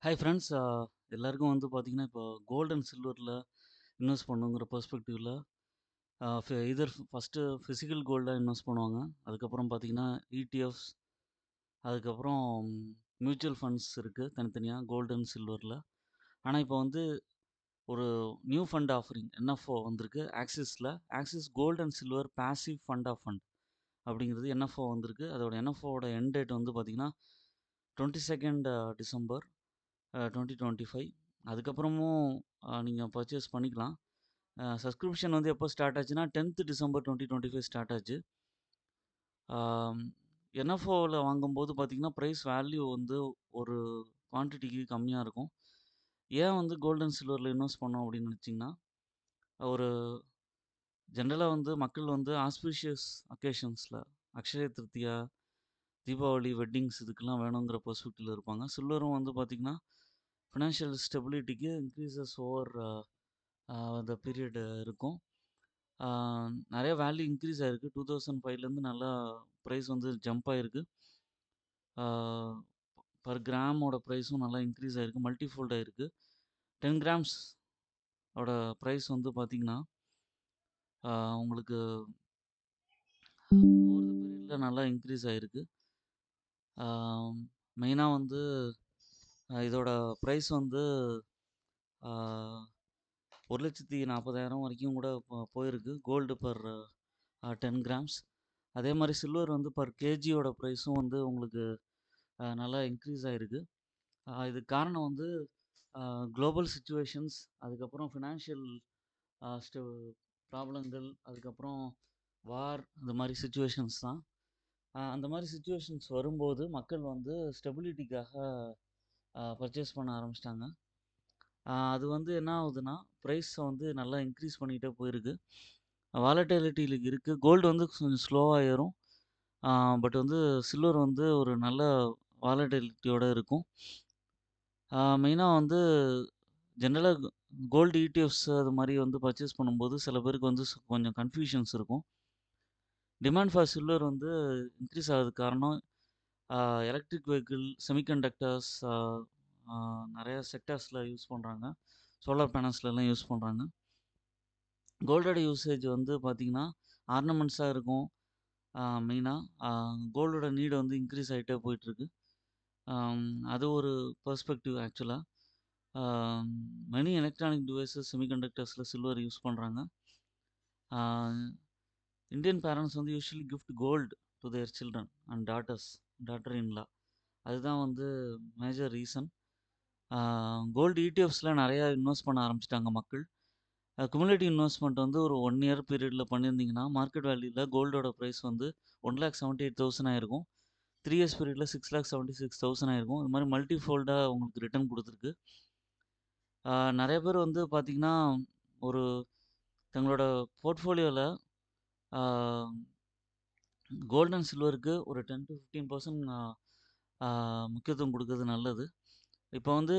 Hi friends. எல்லாருக்கும் வந்து பார்த்தீங்கன்னா, இப்போ கோல்ட் அண்ட் சில்வர்ல இன்வெஸ்ட் பண்ணணுங்கிற பெர்ஸ்பெக்டிவ்ல எய்தர் ஃபர்ஸ்ட்டு ஃபிசிக்கல் கோல்டா இன்வெஸ்ட் பண்ணுவாங்க. அதுக்கப்புறம் பார்த்தீங்கன்னா, இடிஎஃப்ஸ், அதுக்கப்புறம் மியூச்சுவல் ஃபண்ட்ஸ் இருக்கு தனித்தனியா கோல்ட் அண்ட் சில்வர்ல. ஆனா, இப்போ வந்து ஒரு நியூ ஃபண்ட் ஆஃபரிங் என்எஃப்ஓ வந்திருக்கு ஆக்சிஸ்ல. Axis gold and silver passive fund of fund அப்படிங்கிறது என்எஃப்ஓ வந்திருக்கு. அதோட என்எஃப்ஓவோட எண்ட் டேட் வந்து பார்த்தீங்கன்னா, 22nd டிசம்பர் 2025. அதுக்கப்புறமும் நீங்க பர்ச்சேஸ் பண்ணிக்கலாம். சப்ஸ்கிரிப்ஷன் வந்து எப்போ ஸ்டார்ட் ஆச்சுன்னா, 10th டிசம்பர் 2025 ஸ்டார்ட் ஆச்சு. ஆம், என்எஃப்ஓல வாங்கும்போது பார்த்தீங்கன்னா, பிரைஸ் வேல்யூ வந்து ஒரு குவான்டிட்டிக்கு கம்மியா இருக்கும். ஏன் வந்து கோல்ட் அண்ட் சில்வர்ல இன்வெஸ்ட் பண்ணோம் அப்படின்னு நினைச்சீங்கன்னா, ஒரு ஜென்ரலா வந்து மக்கள் வந்து ஆஸ்பிஷியஸ் அக்கேஷன்ஸ்ல அக்ஷய திருத்தியா, தீபாவளி, வெட்டிங்ஸ் இதுக்கெல்லாம் வேணுங்கிற பெர்ஸ்பெக்டிவ்ல இருப்பாங்க. சில்வரும் வந்து பார்த்தீங்கன்னா, ஃபினான்ஷியல் ஸ்டெபிலிட்டிக்கு இன்க்ரீசஸ் ஓவர் அந்த பீரியட் இருக்கும். ஆ நெறைய வேல்யூ இன்க்ரீஸ் ஆயிருக்கு. 2005லேருந்து நல்லா பிரைஸ் வந்து ஜம்ப் ஆயிருக்கு. ஆ பர் கிராமோட பிரைஸும் நல்லா இன்க்ரீஸ் ஆயிருக்கு. மல்டிஃபோல்ட் ஆயிருக்கு. 10 கிராம்ஸ் ஓட பிரைஸ் வந்து பார்த்தீங்கன்னா, உங்களுக்கு ஓவர் த பீரியட்ல நல்லா இன்க்ரீஸ் ஆயிருக்கு. ஆ மெயினா வந்து இதோட பிரைஸ் வந்து ஆ 1,40,000 வரைக்கும் கூட போயிருக்கு. Gold per 10 grams. அதே மாரி சில்வர் வந்து பர் கேஜியோட பிரைஸும் வந்து உங்களுக்கு நல்லா இன்க்ரீஸ் ஆயிருக்கு. இதுக்கு காரணம் வந்து குளோபல் சிச்சுவேஷன்ஸ், அதுக்கப்புறம் ஃபினான்ஷியல் ஸ்டெ ப்ராப்ளங்கள், அதுக்கப்புறம் வார் அந்த மாரி சிச்சுவேஷன்ஸ் தான். அந்த மாரி சிச்சுவேஷன்ஸ் வரும்போது மக்கள் வந்து ஸ்டெபிலிட்டிக்காக பர்ச்சேஸ் பண்ண ஆரம்பிச்சுட்டாங்க. அது வந்து என்ன ஆகுதுன்னா, பிரைஸ வந்து நல்லா இன்க்ரீஸ் பண்ணிக்கிட்டே போயிருக்கு. வாலட்டிலிட்டில இருக்கு. கோல்டு வந்து கொஞ்சம் ஸ்லோவா ஏறும். ஆ பட் வந்து சில்வர் வந்து ஒரு நல்ல வாலட்டிலிட்டியோட இருக்கும். மெயினா வந்து ஜென்ரலா கோல்டு இடிஎஃப்ஸ் அது மாரி வந்து பர்ச்சேஸ் பண்ணும்போது சில பேருக்கு வந்து கொஞ்சம் கன்ஃப்யூஷன்ஸ் இருக்கும். டிமாண்ட் ஃபார் சில்வர் வந்து இன்க்ரீஸ் ஆகுறதுக்கு காரணம் ஆ எலக்ட்ரிக் வெஹிக்கிள், செமிகண்டக்டர்ஸ், நெறைய செக்டார்ஸ்ல யூஸ் பண்றாங்க. சோலார் பேனல்ஸ்லலாம் யூஸ் பண்றாங்க. கோல்டோட யூசேஜ் வந்து பார்த்தீங்கன்னா, ஆர்னமெண்ட்ஸா இருக்கும். மெயினா ஆ கோல்டோட நீட் வந்து இன்க்ரீஸ் ஆயிட்டே போயிட்டுருக்கு. ஆம், அது ஒரு பெர்ஸ்பெக்டிவ் ஆக்சுவலா. ஆம், மெனி எலக்ட்ரானிக் டிவைசஸ் செமிகண்டக்டர்ஸ்ல சில்வர் யூஸ் பண்றாங்க. ஆ, இந்தியன் பேரண்ட்ஸ் வந்து usually gift gold to their children and daughter in law. அதுதான் வந்து மேஜர் ரீசன். கோல்டு இடிஎஃப்ஸ்ல நிறைய இன்வெஸ்ட் பண்ண ஆரம்பிச்சிட்டாங்க மக்கள். குமுலேட்டிவ் இன்வெஸ்ட்மெண்ட் வந்து ஒரு 1 இயர் பீரியட்ல பண்ணியிருந்தீங்கன்னா, மார்க்கெட் வேல்யூல கோல்டோட பிரைஸ் வந்து 1,78,000 ஆயிருக்கும். 3 இயர்ஸ் பீரியட்ல 6,76,000 ஆயிருக்கும். இது மாரி மல்டி ஃபோல்டா உங்களுக்கு ரிட்டர்ன் குடுத்துருக்கு. நெறைய பேர் வந்து பார்த்தீங்கன்னா, ஒரு தங்களோட போர்ட்ஃபோலியோல ஆ கோல்ட் அண்ட் சில்வருக்கு ஒரு 10-15% ஆ முக்கியத்துவம் குடுக்கறது நல்லது. இப்போ வந்து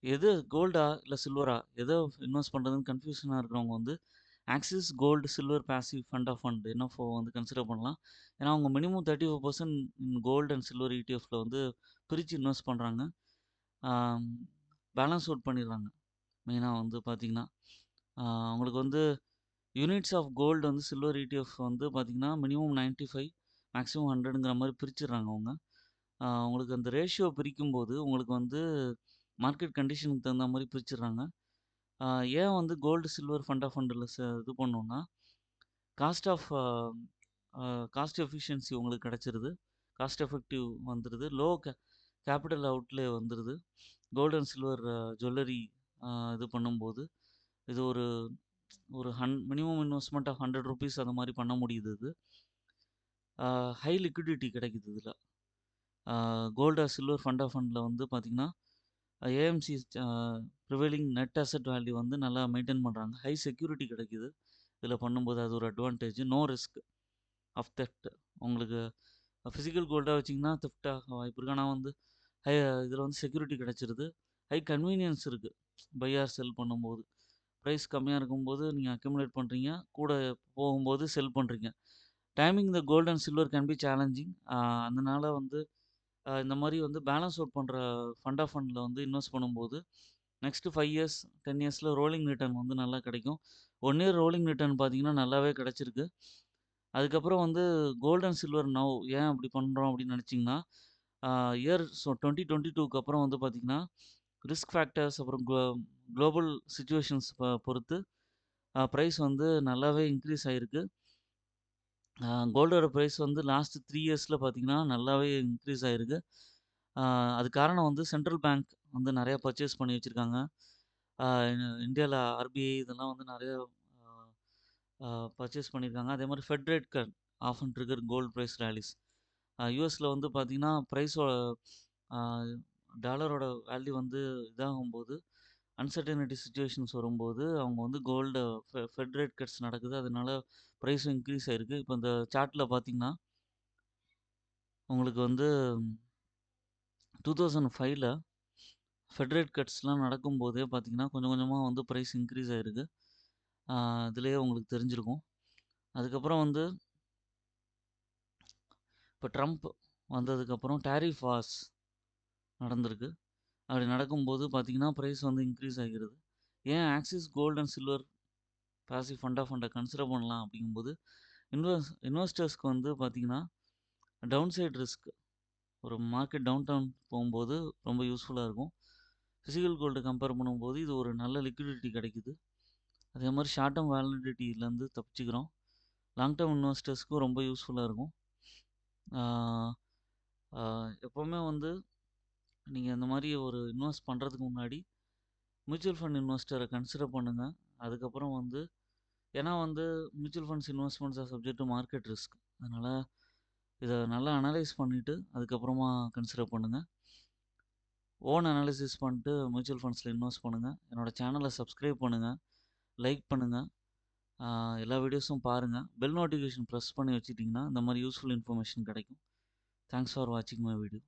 எது கோல்டா? இல்ல சில்வரா? எத இன்வெஸ்ட் பண்றதுன்னு கன்ஃப்யூஷனா இருக்கிறவங்க வந்து, axis gold silver passive fund of fund NFO வந்து கன்சிடர் பண்ணலாம். ஏன்னா, அவங்க மினிமம் 35% கோல்டு அண்ட் சில்வர் இடிஎஃப்ல வந்து பிரிச்சு இன்வெஸ்ட் பண்றாங்க. ஆம், பேலன்ஸ் அவுட் பண்ணிடுறாங்க. மெயினா வந்து பார்த்தீங்கன்னா, உங்களுக்கு வந்து யூனிட்ஸ் ஆஃப் கோல்டு வந்து சில்வர் இடிஎஃப் வந்து பார்த்தீங்கன்னா, மினிமம் 95 மேக்ஸிமம் 100ங்கிற மாரி பிரிச்சுடுறாங்க அவங்க. உங்களுக்கு அந்த ரேஷியோ பிரிக்கும்போது, உங்களுக்கு வந்து மார்க்கெட் கண்டிஷனுக்கு தகுந்த மாரி பிரிச்சுடுறாங்க. ஆ ஏன் வந்து கோல்டு, சில்வர் ஃபண்ட் ஆஃப் ஃபண்டுல இது பண்ணோம்னா, cost of uh uh cost efficiency உங்களுக்கு கிடைச்சிருது. காஸ்ட் எஃபெக்டிவ் வந்துருது. லோ கேபிட்டல் அவுட்லே வந்துருது. கோல்ட் அண்ட் சில்வர் ஜுவல்லரி இது பண்ணும்போது, இது ஒரு ஒரு மினிமம் இன்வெஸ்ட்மென்ட் ஆஃப் ₹100 அந்த மாரி பண்ண முடியுது இது. ஹை லிக்விடிட்டி கிடைக்குது இதுல. Gold or silver fund of ஃபண்ட்ல வந்து பார்த்தீங்கன்னா, AMC prevailing net asset value வந்து நல்லா மெயின்டெயின் பண்றாங்க. ஹை செக்யூரிட்டி கிடைக்குது. இதில பண்ணும்போது அது ஒரு advantage. No risk of theft. உங்களுக்கு பிசிக்கல் கோல்டா வச்சீங்கன்னா தெஃப்ட் ஆக வாய்ப்பு இருக்கு. ஆனா வந்து ஹை இதில வந்து செக்யூரிட்டி கிடைச்சிருது. ஹை கன்வீனியன்ஸ் இருக்கு. பை ஆர் செல் பண்ணும்போது. பிரைஸ் கம்மியா இருக்கும்போது நீங்க அக்யூமுலேட் பண்றீங்க. கூட போகும்போது செல் பண்றீங்க. Timing the gold and silver can be challenging. அதனால வந்து இந்த மாரி வந்து பேலன்ஸ் அவுட் பண்ற ஃபண்ட் ஆஃப் ஃபண்ட்ல வந்து இன்வெஸ்ட் பண்ணும்போது, நெக்ஸ்ட் 5 இயர்ஸ், 10 இயர்ஸ்ல ரோலிங் ரிட்டர்ன் வந்து நல்லா கிடைக்கும். 1 இயர் ரோலிங் ரிட்டர்ன் பார்த்தீங்கன்னா, நல்லாவே கிடைச்சிருக்கு. அதுக்கப்புறம் வந்து கோல்ட் அண்ட் சில்வர் நவ் ஏன் அப்படி பண்றோம் அப்படின்னு நினைச்சீங்கன்னா, இயர் 2022க்கு அப்புறம் வந்து பார்த்தீங்கன்னா, ரிஸ்க் ஃபேக்டர்ஸ் அப்புறம் குளோபல் சிச்சுவேஷன்ஸ் பொறுத்து பிரைஸ் வந்து நல்லாவே இன்க்ரீஸ் ஆயிருக்கு. கோல்டோட பிரைஸ் வந்து லாஸ்ட் 3 இயர்ஸ்ல பார்த்தீங்கன்னா, நல்லாவே இன்க்ரீஸ் ஆயிருக்கு. அ அதுக்கு காரணம் வந்து சென்ட்ரல் பேங்க் வந்து நெறைய பர்ச்சேஸ் பண்ணி வச்சிருக்காங்க. அ இந்தியால ஆர்பிஐ இதெல்லாம் வந்து நெறைய அ அ பர்ச்சேஸ் பண்ணியிருக்காங்க. அதேமாரி Fed rate cut often trigger gold price rallies. யுஎஸ்ல வந்து பார்த்தீங்கன்னா, அ டாலரோட வேல்யூ வந்து இதாகும்போது, அன்சர்டனிட்டி சிச்சுவேஷன்ஸ் வரும்போது, அவங்க வந்து ஃபெட் ரேட் கட்ஸ் நடக்குது. அதனால பிரைஸும் இன்க்ரீஸ் ஆயிருக்கு. இப்போ இந்த சார்ட்ல பார்த்தீங்கன்னா, உங்களுக்கு வந்து 2005ல ஃபெட் ரேட் கட்ஸ்லாம் நடக்கும்போதே பார்த்தீங்கன்னா, கொஞ்சம் கொஞ்சமா வந்து பிரைஸ் இன்க்ரீஸ் ஆயிருக்கு. ஆ இதுலயே உங்களுக்கு தெரிஞ்சிருக்கும். அதுக்கப்புறம் வந்து இப்ப ட்ரம்ப் வந்ததுக்கப்புறம் டாரிஃப் வார்ஸ் நடந்திருக்கு. அப்படி நடக்கும்போது பார்த்தீங்கன்னா, பிரைஸ் வந்து இன்க்ரீஸ் ஆகிறது. ஏன் axis gold and silver passive ஃபண்ட கன்சிடர் பண்ணலாம் அப்படிங்கும்போது, இன்வெஸ்டர்ஸ்க்கு வந்து பார்த்தீங்கன்னா, டவுன் சைட் ரிஸ்க் ஒரு மார்க்கெட் டவுன் டவுன் போகும்போது ரொம்ப யூஸ்ஃபுல்லா இருக்கும். பிசிக்கல் கோல்டு கம்பேர் பண்ணும்போது இது ஒரு நல்ல லிக்விடிட்டி கிடைக்குது. அதே மாரி ஷார்ட் டெர்ம் வாலட்டிலிட்டிலேருந்து தப்பிச்சுக்கிறோம். லாங் டெர்ம் இன்வெஸ்டர்ஸ்க்கும் ரொம்ப யூஸ்ஃபுல்லா இருக்கும். ஆ ஆ எப்பவுமே வந்து நீங்க இந்த மாரி ஒரு இன்வெஸ்ட் பண்றதுக்கு முன்னாடி, மியூச்சுவல் ஃபண்ட் இன்வெஸ்டர கன்சிடர் பண்ணுங்க. அதுக்கப்புறம் வந்து ஏன்னா வந்து mutual funds investments R subject to market risk. அதனால இத நல்லா அனலைஸ் பண்ணிட்டு, அதுக்கப்புறமா கன்சிடர் பண்ணுங்க. ஓன் அனாலிசிஸ் பண்ணிட்டு மியூச்சுவல் ஃபண்ட்ஸ்ல இன்வெஸ்ட் பண்ணுங்க. என்னோட சேனல சப்ஸ்கிரைப் பண்ணுங்க, லைக் பண்ணுங்க. ஆ எல்லா வீடியோஸும் பாருங்க. பெல் நோட்டிஃபிகேஷன் பிரஸ் பண்ணி வச்சுட்டீங்கன்னா, இந்த மாரி யூஸ்ஃபுல் இன்ஃபர்மேஷன் கிடைக்கும். தேங்க்ஸ் ஃபார் வாட்சிங் மை வீடியோ.